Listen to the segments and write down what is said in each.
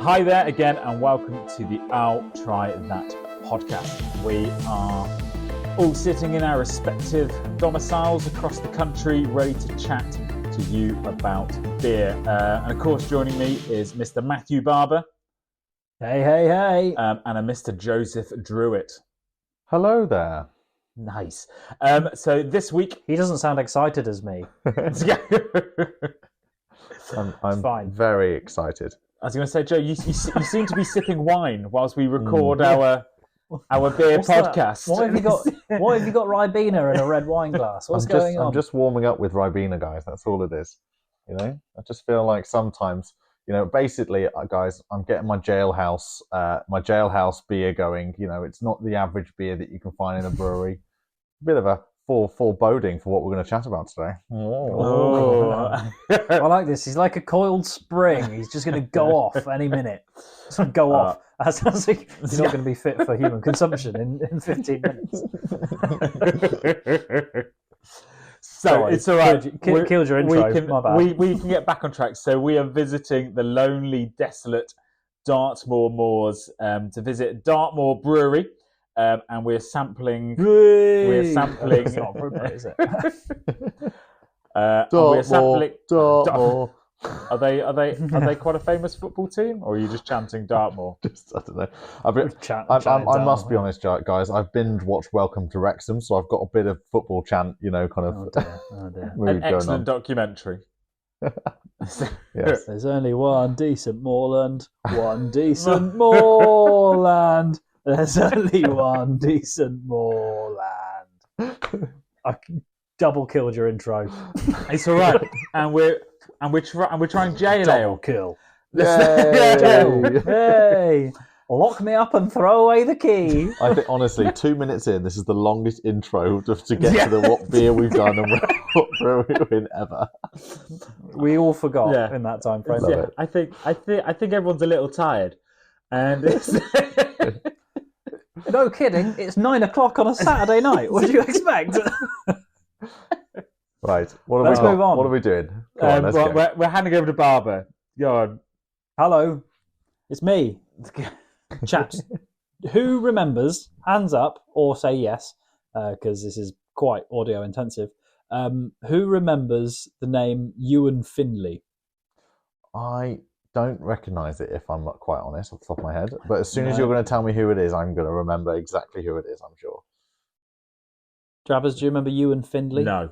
Hi there again, and welcome to the I'll Try That podcast. We are all sitting in our respective domiciles across the country, ready to chat to you about beer. And of course, joining me is Mr. Matthew Barber. Hey. And a Mr. Joseph Druitt. Hello there. Nice. So this week... He doesn't sound excited as me. I'm fine. Very excited. I was going to say, Joe, you seem to be sipping wine whilst we record our beer podcast. What have you got Ribena in a red wine glass? What's going on? I'm just warming up with Ribena, guys. That's all it is. You know, I just feel like sometimes, basically, guys, I'm getting my jailhouse beer going. You know, it's not the average beer that you can find in a brewery. A bit of a foreboding for what we're going to chat about today. I like this. He's like a coiled spring. He's just going to go off any minute. Just go off. That sounds like he's not going to be fit for human consumption in 15 minutes. So it's all right. Killed your intro. My bad. We can get back on track. So we are visiting the lonely, desolate Dartmoor moors to visit Dartmoor Brewery. And we're sampling. We're sampling. It's not appropriate, is it? Dartmoor. Are they quite a famous football team, or are you just chanting Dartmoor? I don't know. I must be honest, guys. I've binge watched Welcome to Wrexham, so I've got a bit of football chant. Oh dear. An excellent documentary. Yes. There's only one decent moorland. One decent moorland. There's only one decent moorland. I double killed your intro. It's all right, and we're trying jail double ale. Kill. Yay! Hey, lock me up and throw away the key. I think honestly, 2 minutes in, this is the longest intro to get to the what beer we've done and what brewery we're in ever. We all forgot in that time frame. Yeah, I think everyone's a little tired, and it's. No kidding, it's 9 o'clock on a Saturday night. What do you expect? Right, let's move on. What are we doing? Come on, let's go. We're handing over to Barber. Go on. Hello, it's me. Chaps, who remembers, hands up or say yes, because this is quite audio intensive, who remembers the name Euan Findlay? I don't recognise it, if I'm not quite honest, off the top of my head. But as soon as you're going to tell me who it is, I'm going to remember exactly who it is, I'm sure. Travis, do you remember Euan Findlay? No.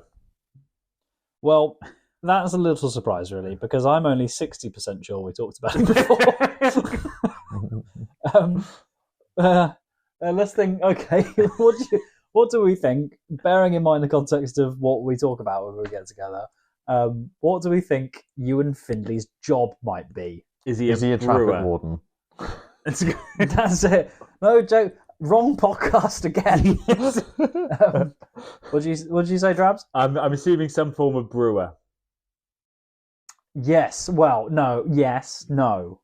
Well, that's a little surprise, really, because I'm only 60% sure we talked about it before. Let's think, okay, what do we think, bearing in mind the context of what we talk about when we get together, what do we think Euan Findlay's job might be? Is he a traffic warden? That's it. No joke. Wrong podcast again. What did you say, Drabs? I'm assuming some form of brewer. Yes. Well, no. Yes. No.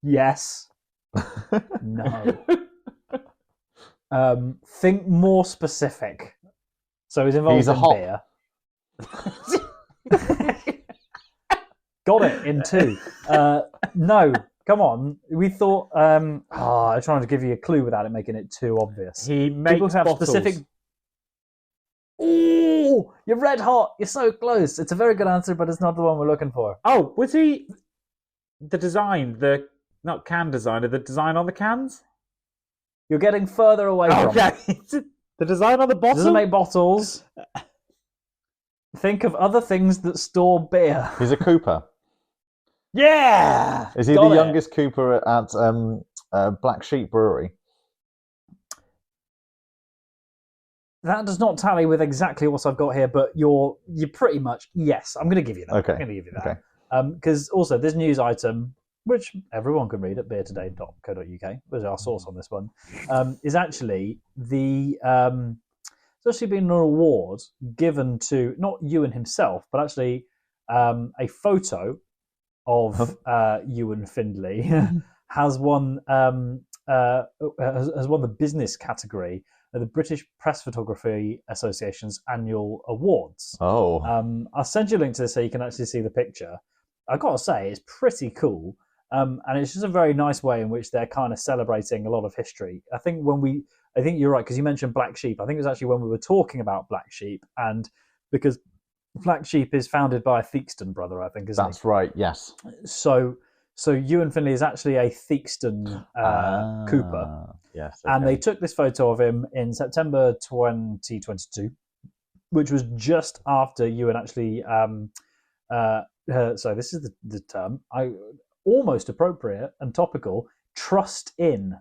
Yes. No. Think more specific. So he's involved in beer. Got it in 2. No. Come on, we thought. I'm trying to give you a clue without it making it too obvious. He makes bottles. Specific. Oh, you're red hot. You're so close. It's a very good answer, but it's not the one we're looking for. Oh, was he the design? Not can designer. The design on the cans. You're getting further away from it. The design on the bottle. Doesn't make bottles. Think of other things that store beer. He's a Cooper. Yeah! Is he the youngest Cooper at Black Sheep Brewery? That does not tally with exactly what I've got here, but you're pretty much, yes, I'm going to give you that. Okay. I'm going to give you that. Okay. Because also this news item, which everyone can read at beertoday.co.uk, there's our source on this one, is actually it's actually been an award given to not Euan himself, but actually a photo of Euan Findlay has won the business category at the British Press Photography Association's annual awards. Oh. I'll send you a link to this so you can actually see the picture. I've got to say, it's pretty cool. And it's just a very nice way in which they're kind of celebrating a lot of history. I think you're right, because you mentioned Black Sheep. I think it was actually when we were talking about Black Sheep, and because Black Sheep is founded by a Theakston brother, I think, isn't That's right. Yes. So Euan Findlay is actually a Theakston Cooper. Yes. And they took this photo of him in September 2022, which was just after Euan actually. So this is the term. Almost appropriate and topical. Trust in.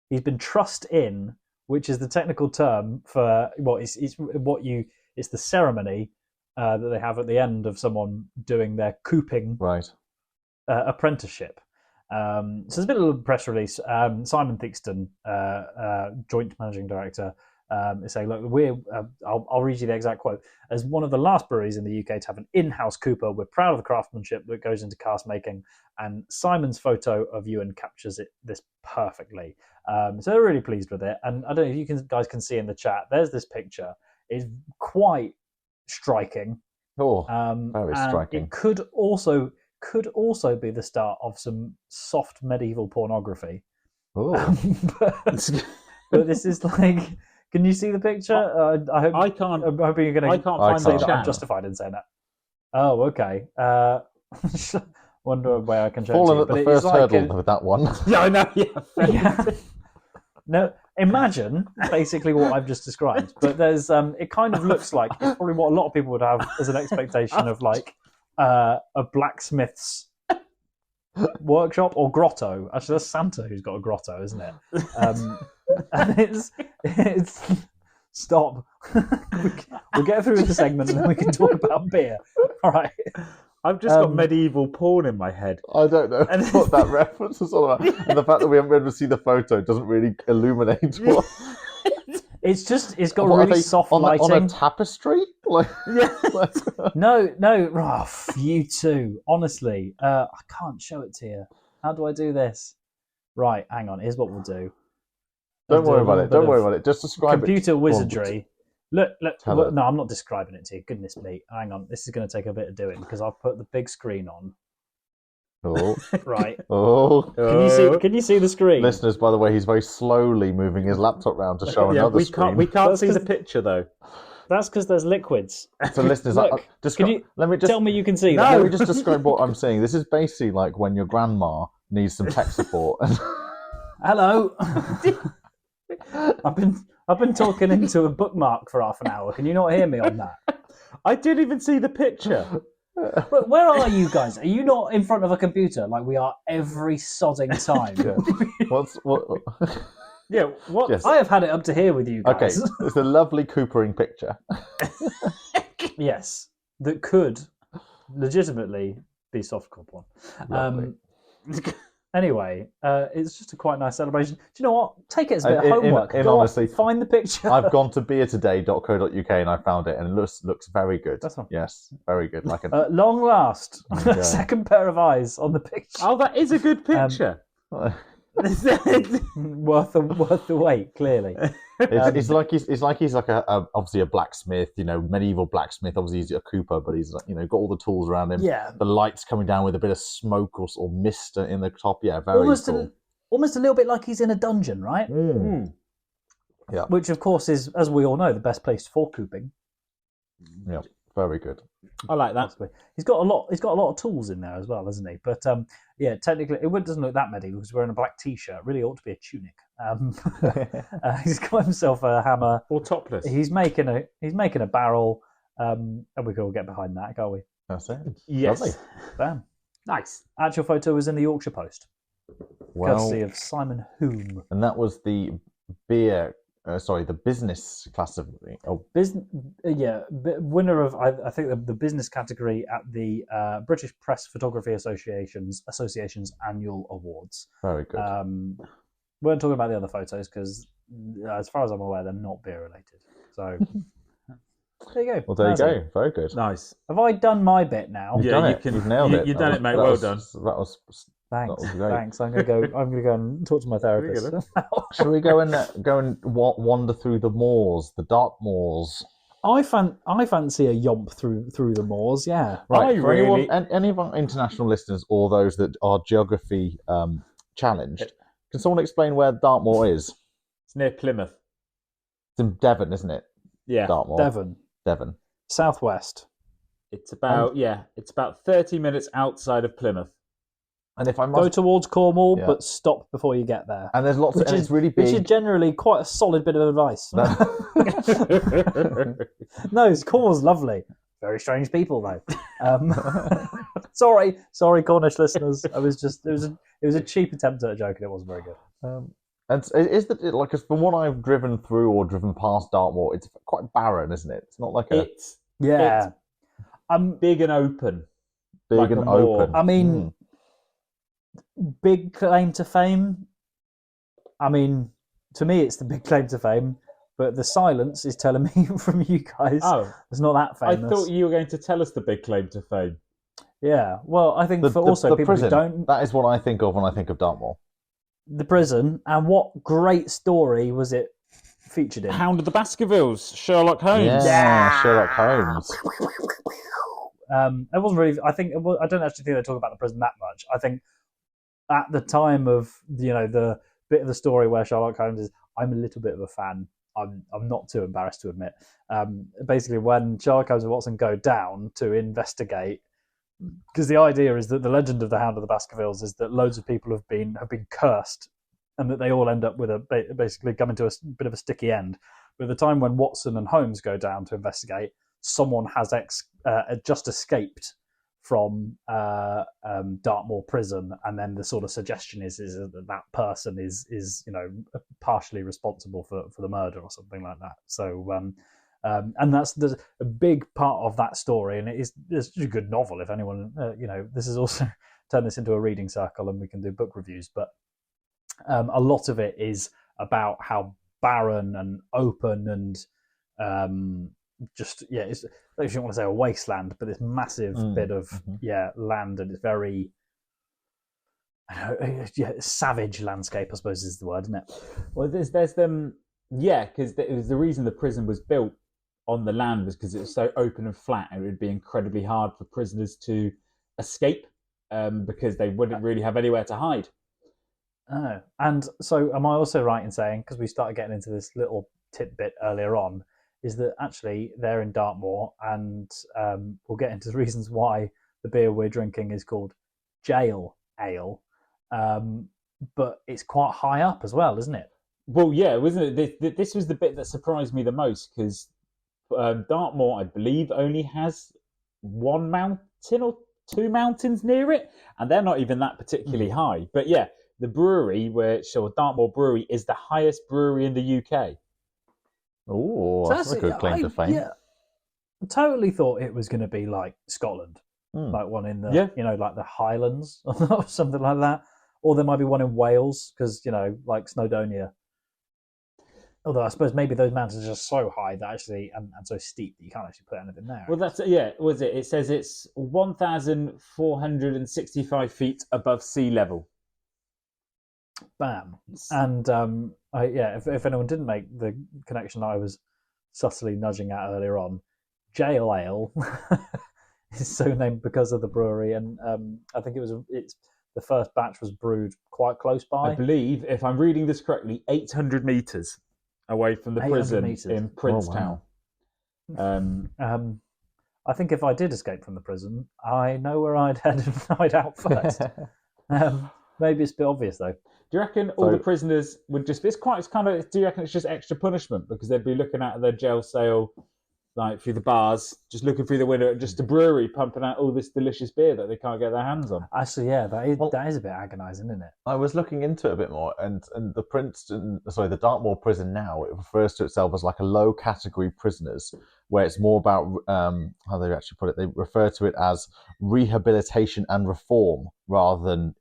He's been trussed in, which is the technical term for it's the ceremony that they have at the end of someone doing their cooping apprenticeship. So there's been a little press release. Simon Theakston, joint managing director, is saying, "Look, I'll read you the exact quote. As one of the last breweries in the UK to have an in-house cooper, we're proud of the craftsmanship that goes into cask making." And Simon's photo of Euan captures this perfectly. So they're really pleased with it. And I don't know if you guys can see in the chat. There's this picture. It's quite striking. Oh, very striking. It could also be the start of some soft medieval pornography. Oh, but this is like. Can you see the picture? I hope. I can't. I'm hoping you're going to. I can't find say the that chat. I'm justified in saying that. Oh, okay. Wonder where I can show fallen it at to you. the But first it's like hurdle with that one. Yeah, I know. Yeah. yeah. No, imagine basically what I've just described. But there's it kind of looks like it's probably what a lot of people would have as an expectation of like a blacksmith's workshop or grotto. Actually, that's Santa who's got a grotto, isn't it? And it's stop. We'll get through the segment and then we can talk about beer. All right. I've just got medieval porn in my head. I don't know what that reference is all about. And the fact that we haven't been able to see the photo doesn't really illuminate what. It's got really soft lighting. On a tapestry? No, you two. Honestly, I can't show it to you. How do I do this? Right, hang on. Here's what we'll do. Don't worry about it. Just describe computer wizardry. Look. Tell it. No, I'm not describing it to you. Goodness me. Hang on. This is going to take a bit of doing because I've put the big screen on. Oh. Right. Oh. Can you see the screen? Listeners, by the way, he's very slowly moving his laptop round to show another screen. We can't see the picture though. That's because there's liquids. So listeners, Look, let me tell me you can see that. Let me just describe what I'm saying. This is basically like when your grandma needs some tech support. Hello. I've been talking into a bookmark for half an hour. Can you not hear me on that? I didn't even see the picture. Where are you guys? Are you not in front of a computer like we are every sodding time? Yeah. What? Yes. I have had it up to here with you guys. Okay, it's a lovely coopering picture. Yes, that could legitimately be softcore porn. Anyway, it's just a quite nice celebration. Do you know what? Take it as a bit of homework. Honestly, find the picture. I've gone to beertoday.co.uk and I found it, and it looks very good. That's one. Yes, very good. Like At long last, Okay. second pair of eyes on the picture. Oh, that is a good picture. Worth the wait, clearly. It's like he's like obviously a blacksmith, medieval blacksmith. Obviously he's a cooper, but he's got all the tools around him. Yeah. The lights coming down with a bit of smoke or mist in the top. Yeah, very cool. Almost a little bit like he's in a dungeon, right? Mm. Yeah. Which of course is, as we all know, the best place for cooping. Yeah, very good. I like that. He's got a lot of tools in there as well, hasn't he? But yeah, technically it doesn't look that medieval because he's wearing a black t-shirt. It really ought to be a tunic. He's got himself a hammer. Or topless. He's making a barrel, and we can all get behind that, can't we? That's it. Yes. Lovely. Bam. Nice. Actual photo was in the Yorkshire Post, courtesy Well, of Simon Hume. and that was the beer. The business class of Winner of I think the business category at the British Press Photography Association's annual awards. Very good. We weren't talking about the other photos because, as far as I'm aware, they're not beer related. So there you go. Well, there you go. Very good. Nice. Have I done my bit now? You've done it. You've nailed it. You've done it, mate. Well done. That was Thanks. that was great. Thanks. I'm gonna go and talk to my therapist. Shall we go and wander through the moors, the Dartmoors? I fancy a yomp through the moors. Yeah. Right. I For really- any of our international listeners or those that are geography challenged, can someone explain where Dartmoor is? It's near Plymouth. It's in Devon, isn't it? Yeah. Dartmoor. Devon, southwest. It's about 30 minutes outside of Plymouth. And if I Go must, towards Cornwall, Yeah. but stop before you get there. and there's lots of, and it's really big. Which is generally quite a solid bit of advice. No, Cornwall's lovely. Very strange people, though. Sorry, Cornish listeners. It was a cheap attempt at a joke, and it wasn't very good. And is that like, 'cause from what I've driven through or driven past Dartmoor, it's quite barren, isn't it? It's not like a It's Yeah, big and open. big like a and moor. open. I mean, big claim to fame. I mean, to me, it's the big claim to fame. But the silence is telling me from you guys, Oh, it's not that I famous. thought you were going to tell us the big claim to fame. Yeah, well, I think the, for the, also the people prison, who don't that is what I think of when I think of Dartmoor. the prison, and what great story was it featured in? Hound of the Baskervilles, Sherlock Holmes. Yeah, Sherlock Holmes. It wasn't really. I think I don't actually think they talk about the prison that much. I think at the time of the bit of the story where Sherlock Holmes is, I'm a little bit of a fan. I'm not too embarrassed to admit. Basically, when Sherlock Holmes and Watson go down to investigate, because the idea is that the legend of the Hound of the Baskervilles is that loads of people have been cursed, and that they all end up with basically coming to a bit of a sticky end. But at the time when Watson and Holmes go down to investigate, someone has just escaped from Dartmoor prison, and then the sort of suggestion is that person is partially responsible for the murder or something like that. So and there's a big part of that story, and it's a good novel. If anyone this is also turn this into a reading circle, and we can do book reviews. But a lot of it is about how barren and open and it's, if you want to say a wasteland, but this massive bit of land, and it's very savage landscape, I suppose is the word, isn't it? Well, there's them, because it was the reason the prison was built on the land was because it was so open and flat, and it would be incredibly hard for prisoners to escape because they wouldn't really have anywhere to hide. Oh, and so am I also right in saying, because we started getting into this little tidbit earlier on, is that actually they're in Dartmoor, and we'll get into the reasons why the beer we're drinking is called Jail Ale, but it's quite high up as well, isn't it? Well, yeah, wasn't it? This was the bit that surprised me the most, because Dartmoor, I believe, only has one mountain or two mountains near it, and they're not even that particularly high. But yeah, the brewery, Dartmoor Brewery, is the highest brewery in the UK. Oh, So that's a good claim to fame. Yeah, I totally thought it was going to be like Scotland, like one in the like the Highlands or something like that, or there might be one in Wales because like Snowdonia. Although I suppose maybe those mountains are just so high that actually and so steep that you can't actually put anything there. Well, that's Was it? It says it's 1,465 feet above sea level. Bam. And if anyone didn't make the connection that I was subtly nudging at earlier on, Jail Ale is so named because of the brewery, and I think it's the first batch was brewed quite close by. I believe, if I'm reading this correctly, 800 meters away from the prison in Princetown. Oh, wow. I think if I did escape from the prison, I know where I'd head and hide out first. Maybe it's a bit obvious though. Do you reckon all the prisoners would just? Do you reckon it's just extra punishment because they'd be looking at their jail cell, like through the bars, just looking through the window at just a brewery pumping out all this delicious beer that they can't get their hands on? Actually, yeah, that is a bit agonising, isn't it? I was looking into it a bit more, and the Dartmoor prison now, it refers to itself as like a low category prisoners, where it's more about how they actually put it. They refer to it as rehabilitation and reform rather than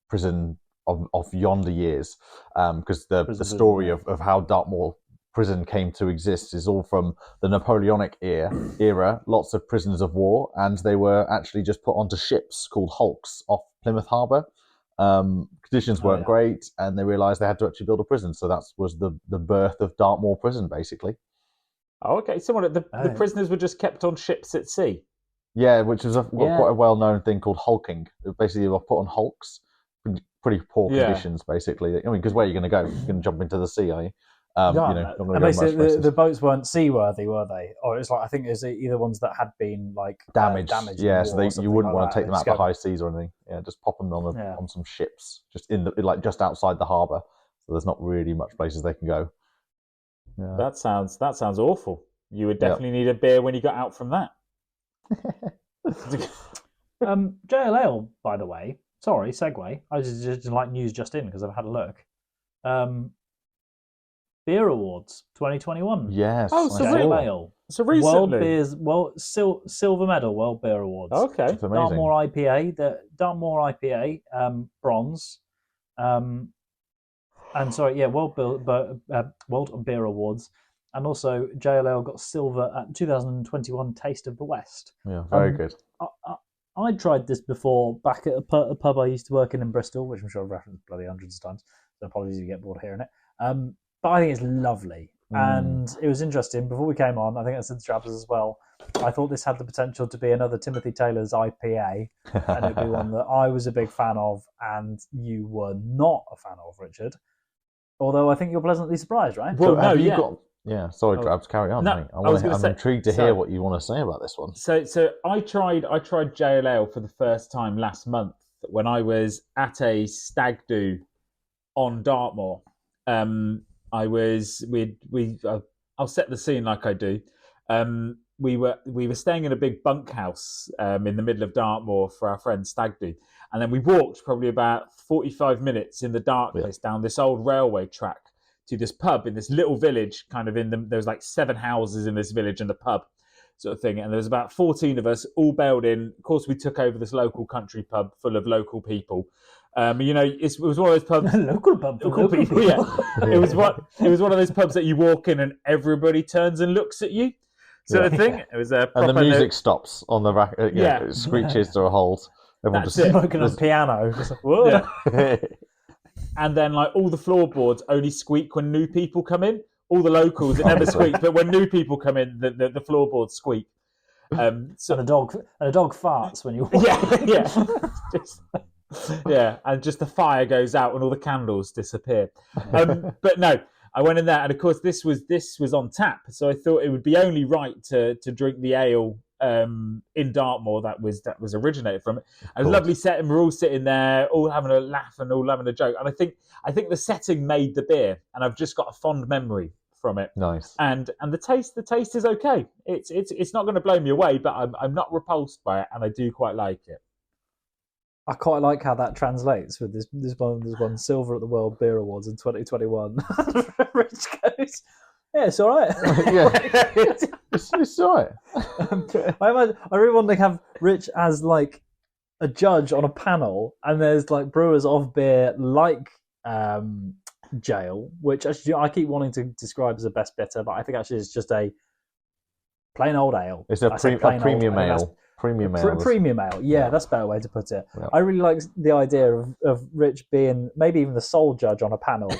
prison of yonder years, because the story of how Dartmoor prison came to exist is all from the Napoleonic era. Lots of prisoners of war, and they were actually just put onto ships called hulks off Plymouth Harbour. Conditions weren't great, and they realised they had to actually build a prison. So that was the birth of Dartmoor prison, basically. Oh, okay. So the Oh. prisoners were just kept on ships at sea. Yeah, which is Yeah. quite a well-known thing called hulking. Basically, they were put on hulks, pretty poor Yeah. conditions. Basically, I mean, because where are you going to go? You're going to jump into the sea, are you? Yeah, Not going to and go much basically places. the boats weren't seaworthy, were they? Or it's like I think it was either ones that had been like damaged. damaged. Yeah, in so war or you something wouldn't like want to that, take them and out the just go- high seas or anything. Yeah, just pop them Yeah. on some ships, just just outside the harbour. So there's not really much places they can go. Yeah. That sounds awful. You would definitely need a beer when you got out from that. JL Ale, by the way. Sorry, segue. I was just like news just in because I've had a look. Beer Awards 2021. Yes. Oh, so JL Ale. So recently, Silver Medal World Beer Awards. Okay. It's amazing. Dartmoor IPA, bronze. And sorry, yeah, World Beer Awards, and also JLL got silver at 2021 Taste of the West. Yeah, very good. I tried this before back at a pub I used to work in Bristol, which I'm sure I've referenced bloody hundreds of times. So apologies if you get bored of hearing it. But I think it's lovely, and it was interesting. Before we came on, I think I said to Travis as well. I thought this had the potential to be another Timothy Taylor's IPA, and it'd be one that I was a big fan of, and you were not a fan of, Richard. Although I think you're pleasantly surprised, right? Well, So have no, you yeah. got? Yeah, sorry, Travis, carry on. No, mate. I'm intrigued to hear what you want to say about this one. So I tried JLL for the first time last month when I was at a stag do on Dartmoor. I'll set the scene like I do. We were staying in a big bunkhouse in the middle of Dartmoor for our friend's stag do, and then we walked probably about 45 minutes in the darkness down this old railway track to this pub in this little village. There was like 7 houses in this village and the pub sort of thing, and there was about 14 of us all bailed in. Of course, we took over this local country pub full of local people. It was one of those pubs. local people. Yeah, it was one of those pubs that you walk in and everybody turns and looks at you, sort of thing. It was a proper and the music stops on the rack. It screeches to a halt. Everyone That's just it. Smoking on piano. Just like, whoa. Yeah. And then like all the floorboards only squeak when new people come in. All the locals, it never squeaks, but when new people come in, the floorboards squeak. And a dog farts when you walk. And just the fire goes out and all the candles disappear. But no, I went in there, and of course this was on tap, so I thought it would be only right to drink the ale in Dartmoor that was originated from it. A lovely setting. We're all sitting there, all having a laugh and all having a joke. And I think the setting made the beer, and I've just got a fond memory from it. Nice. And the taste is okay. It's not going to blow me away, but I'm not repulsed by it, and I do quite like it. I quite like how that translates with this one. There's one silver at the World Beer Awards in 2021. Rich goes, yeah, it's all right. It's all right. I really want to have Rich as like a judge on a panel, and there's like brewers of beer like Jail, which actually I keep wanting to describe as a best bitter, but I think actually it's just a plain old ale. It's a premium ale. Premium ale. Premium ale. Yeah, that's a better way to put it. Yeah. I really like the idea of Rich being maybe even the sole judge on a panel,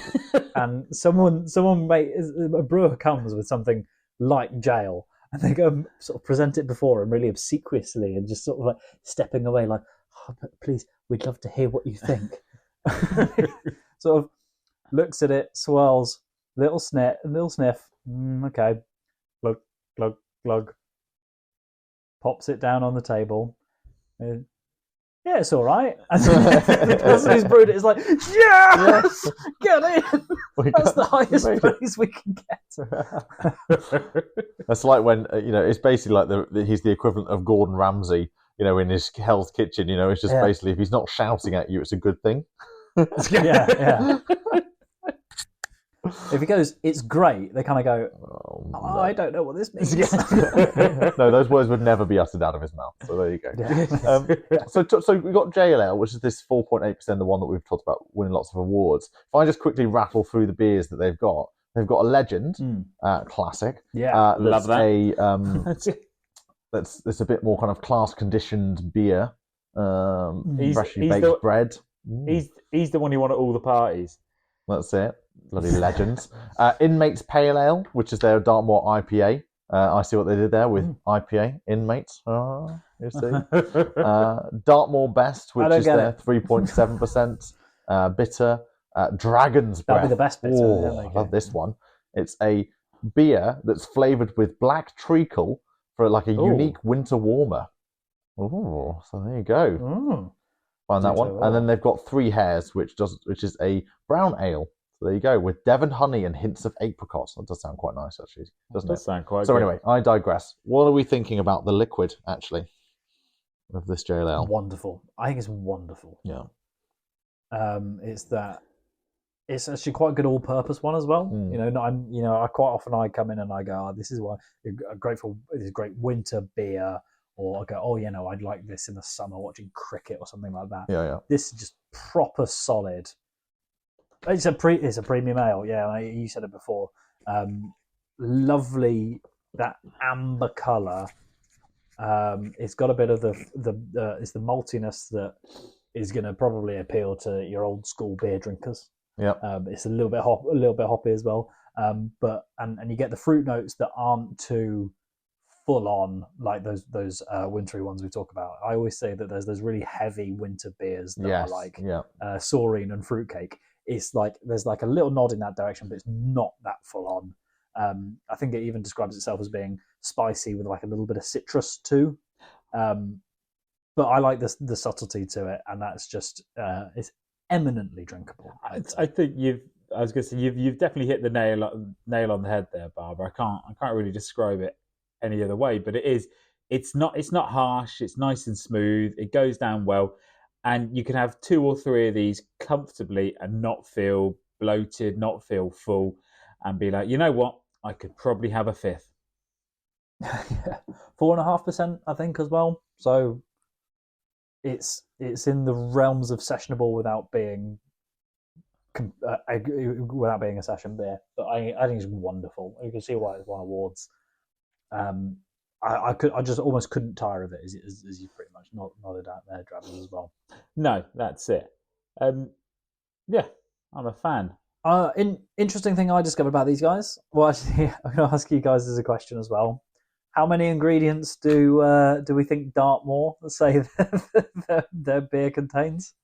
and a brewer comes with something like Jail, and they go sort of present it before him really obsequiously and just sort of like stepping away like, oh, but please, we'd love to hear what you think. Sort of looks at it, swirls, little sniff. Okay, glug, glug, glug. Pops it down on the table. Yeah, it's all right. And the person who's brewed it is like, yes! Get in! That's the highest praise we can get. That's like when, it's basically like he's the equivalent of Gordon Ramsay, in his Hell's Kitchen. It's just basically, if he's not shouting at you, it's a good thing. Yeah. If he goes, it's great, they kind of go, no. I don't know what this means. No, those words would never be uttered out of his mouth. So there you go. Yeah. So we've got JLL, which is this 4.8%, the one that we've talked about winning lots of awards. If I just quickly rattle through the beers that they've got a Legend, classic. Yeah, love that. That's a bit more kind of class conditioned beer. Freshly baked bread. He's the one you want at all the parties. That's it. Bloody legends. Inmates Pale Ale, which is their Dartmoor IPA. I see what they did there with IPA. Inmates. You see. Dartmoor Best, which is their 3.7% bitter. Dragon's Breath. That'd be the best bitter. Oh, I love this one. It's a beer that's flavoured with black treacle for like a unique winter warmer. Oh, so there you go. Find that one. And then they've got Three Hares, which is a brown ale. So there you go, with Devon honey and hints of apricots. That does sound quite nice, actually, doesn't it? Sound quite so good. Anyway, I digress. What are we thinking about the liquid, actually, of this JLL? Wonderful. I think it's wonderful. Yeah. It's actually quite a good all-purpose one as well. I quite often come in and I go, this is why this is great winter beer, or I go, I'd like this in the summer watching cricket or something like that. Yeah. This is just proper solid. It's a premium ale. Yeah, you said it before. Lovely, that amber colour. It's got a bit of it's the maltiness that is going to probably appeal to your old school beer drinkers. Yeah. It's a little bit hoppy as well. But you get the fruit notes that aren't too full on like those wintry ones we talk about. I always say that there's those really heavy winter beers that are like saurine and fruitcake. It's like there's like a little nod in that direction, but it's not that full on. I think it even describes itself as being spicy with like a little bit of citrus too. But I like the subtlety to it, and that's just it's eminently drinkable. I think you've definitely hit the nail on the head there, Barber. I can't really describe it any other way, but it's not harsh. It's nice and smooth. It goes down well. And you can have 2 or 3 of these comfortably and not feel bloated, not feel full, and be like, you know what? I could probably have a 5th. 4.5%, I think, as well. So it's in the realms of sessionable without being a session beer. But I think it's wonderful. You can see why it's won awards. I just almost couldn't tire of it, as you pretty much nodded out there, Travis, as well. No, that's it. Yeah, I'm a fan. Interesting thing I discovered about these guys. Well, actually, I'm going to ask you guys as a question as well. How many ingredients do we think Dartmoor say their beer contains?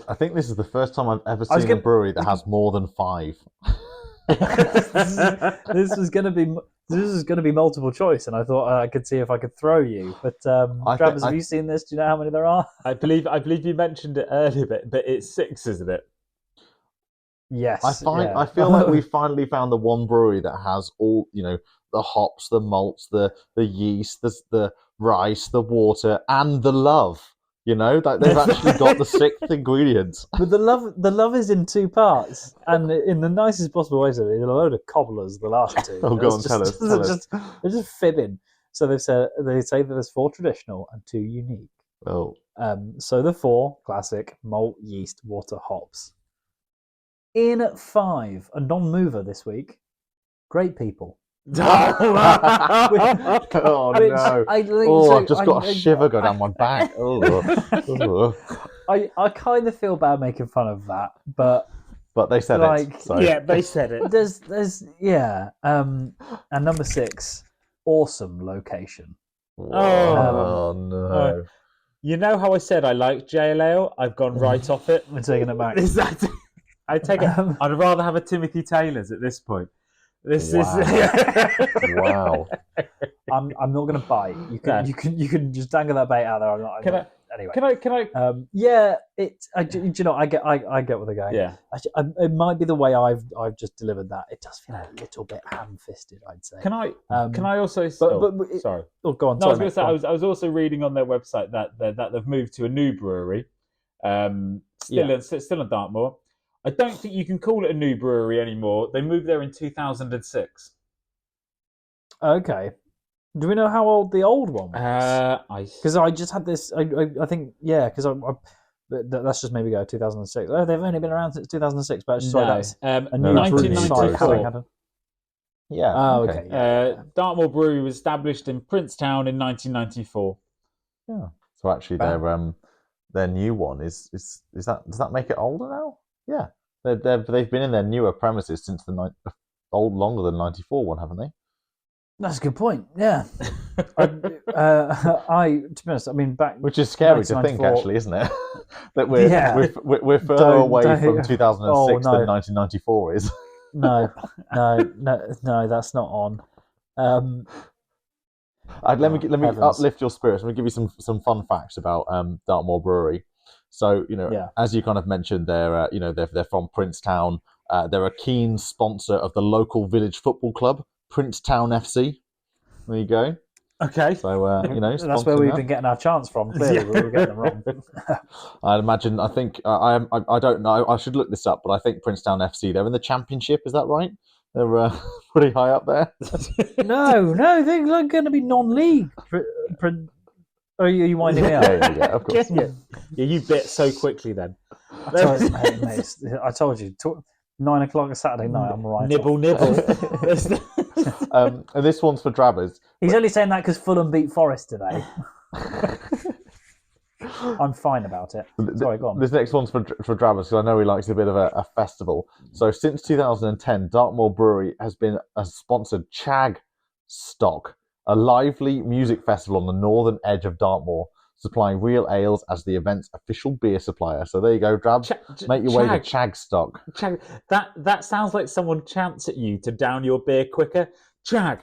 I think this is the first time I've ever seen a brewery that has more than 5. This is going to be multiple choice, and I thought I could see if I could throw you. But Travis, have you seen this? Do you know how many there are? I believe you mentioned it earlier, but it's 6, isn't it? Yes. I feel like we finally found the one brewery that has all, the hops, the malts, the yeast, the rice, the water, and the love. That they've actually got the 6th ingredient. But the love is in 2 parts, and in the nicest possible way. So there's a load of cobblers. The last 2. Oh, go on, tell us. They're just fibbing. So they say that there's 4 traditional and 2 unique. Oh. So the 4 classic: malt, yeast, water, hops. In 5, a non-mover this week. Great people. Oh no! I've just got a shiver go down my back. I kind of feel bad making fun of that, but they said it. So. Yeah, they said it. There's and number 6, awesome location. Oh no! You know how I said I like JLL? I've gone right off it. We're taking it back. I take it. I'd rather have a Timothy Taylor's at this point. This is wow. I'm not going to bite. You can just dangle that bait out there. Anyway, can I? Yeah. I get what they're going. Yeah. It might be the way I've just delivered that. It does feel a little bit ham-fisted, I'd say. Can I also? Sorry. Oh, go on. No, I was going to say I was also reading on their website that they've moved to a new brewery. Still in Dartmoor. I don't think you can call it a new brewery anymore. They moved there in 2006. Okay. Do we know how old the old one was? Because I just had this. I think because let's just maybe go 2006. Oh, they've only been around since 2006. But that's 1994. Yeah. Oh, okay. Dartmoor Brewery was established in Princetown in 1994. Yeah. So actually, their new one is that. Does that make it older now? Yeah. They've been in their newer premises since longer than '94 one, haven't they? That's a good point. Yeah. To be honest, I mean, back which is scary to think, actually, isn't it? That we're further away from 2006 than 1994 is. No, that's not on. Let me uplift your spirits. Let me give you some fun facts about Dartmoor Brewery. So as you kind of mentioned, they're they're from Princetown. They're a keen sponsor of the local village football club, Princetown FC. There you go. Okay. So that's where we've been getting our chance from. Clearly, we were getting them wrong. I'd imagine. I think I don't know. I should look this up, but I think Princetown FC. They're in the Championship. Is that right? They're pretty high up there. No, they're going to be non-league. Are you winding me up? Yeah, of course. Yeah, you bit so quickly then. I told you. 9 o'clock a Saturday night, I'm right. Nibble. And this one's for Drabbers. He's only saying that because Fulham beat Forest today. I'm fine about it. Sorry, go on. This next one's for Drabbers, because I know he likes a bit of a festival. So since 2010, Dartmoor Brewery has been a sponsored Chag-Stock, a lively music festival on the northern edge of Dartmoor, supplying real ales as the event's official beer supplier. So there you go, Drab. Make your way to Chag-Stock. That sounds like someone chants at you to down your beer quicker. Chag.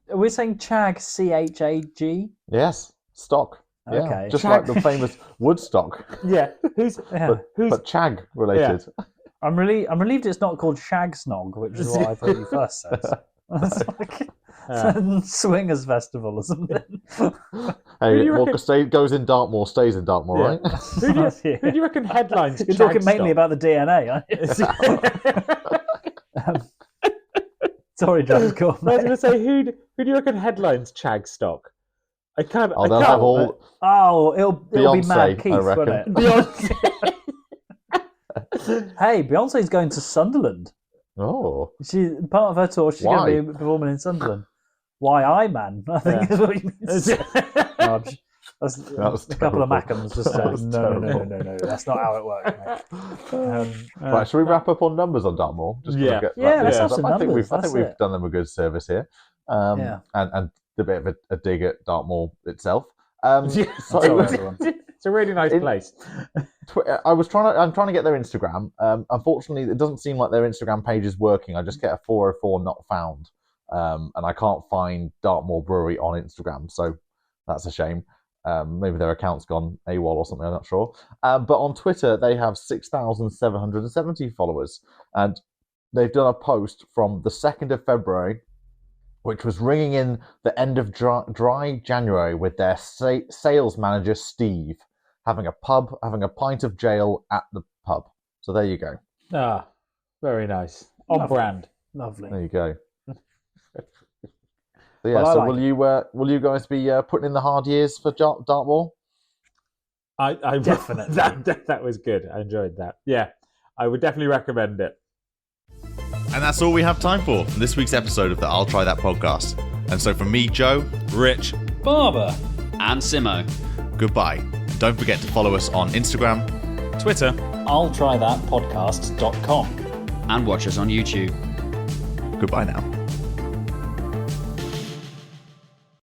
We're saying Chag, C-H-A-G? Yes, stock. Yeah, okay. Just like the famous Woodstock. Yeah. Who's but Chag related. Yeah. I'm relieved it's not called Shag Snog, which is what I thought you first said. It's like swingers festival or something. Hey, what goes in Dartmoor stays in Dartmoor, right? Who do you reckon headlines? You're talking mainly about the DNA, aren't you? Sorry, John. Go on, I was going to say, who do you reckon headlines Chag-Stock? They'll have all. It'll be Mad Keith, won't it? Beyonce. Hey, Beyonce's going to Sunderland. Oh. Part of her tour, she's going to be performing in Sunderland. Why, man? I think is what you mean to say. That's a couple of Mackhams just said, no, that's not how it works, mate. Right, should we wrap up on numbers on Dartmoor? Let's have some numbers. I think we've done them a good service here. And a bit of a dig at Dartmoor itself. It's a really nice place. I'm trying to get their Instagram. Unfortunately, it doesn't seem like their Instagram page is working. I just get a 404 not found. And I can't find Dartmoor Brewery on Instagram. So that's a shame. Maybe their account's gone AWOL or something, I'm not sure. But on Twitter, they have 6,770 followers. And they've done a post from the 2nd of February, which was ringing in the end of dry January with their sales manager, Steve, having a pint of jail at the pub. So there you go. Ah, very nice. On brand. Lovely. There you go. So yeah, will you guys be putting in the hard years for Dartmoor? I definitely. That was good. I enjoyed that. Yeah, I would definitely recommend it. And that's all we have time for this week's episode of the I'll Try That podcast. And so from me, Joe, Rich, Barber, and Simo, goodbye. Don't forget to follow us on Instagram, Twitter, I'll Try That podcast.com, and watch us on YouTube. Goodbye now.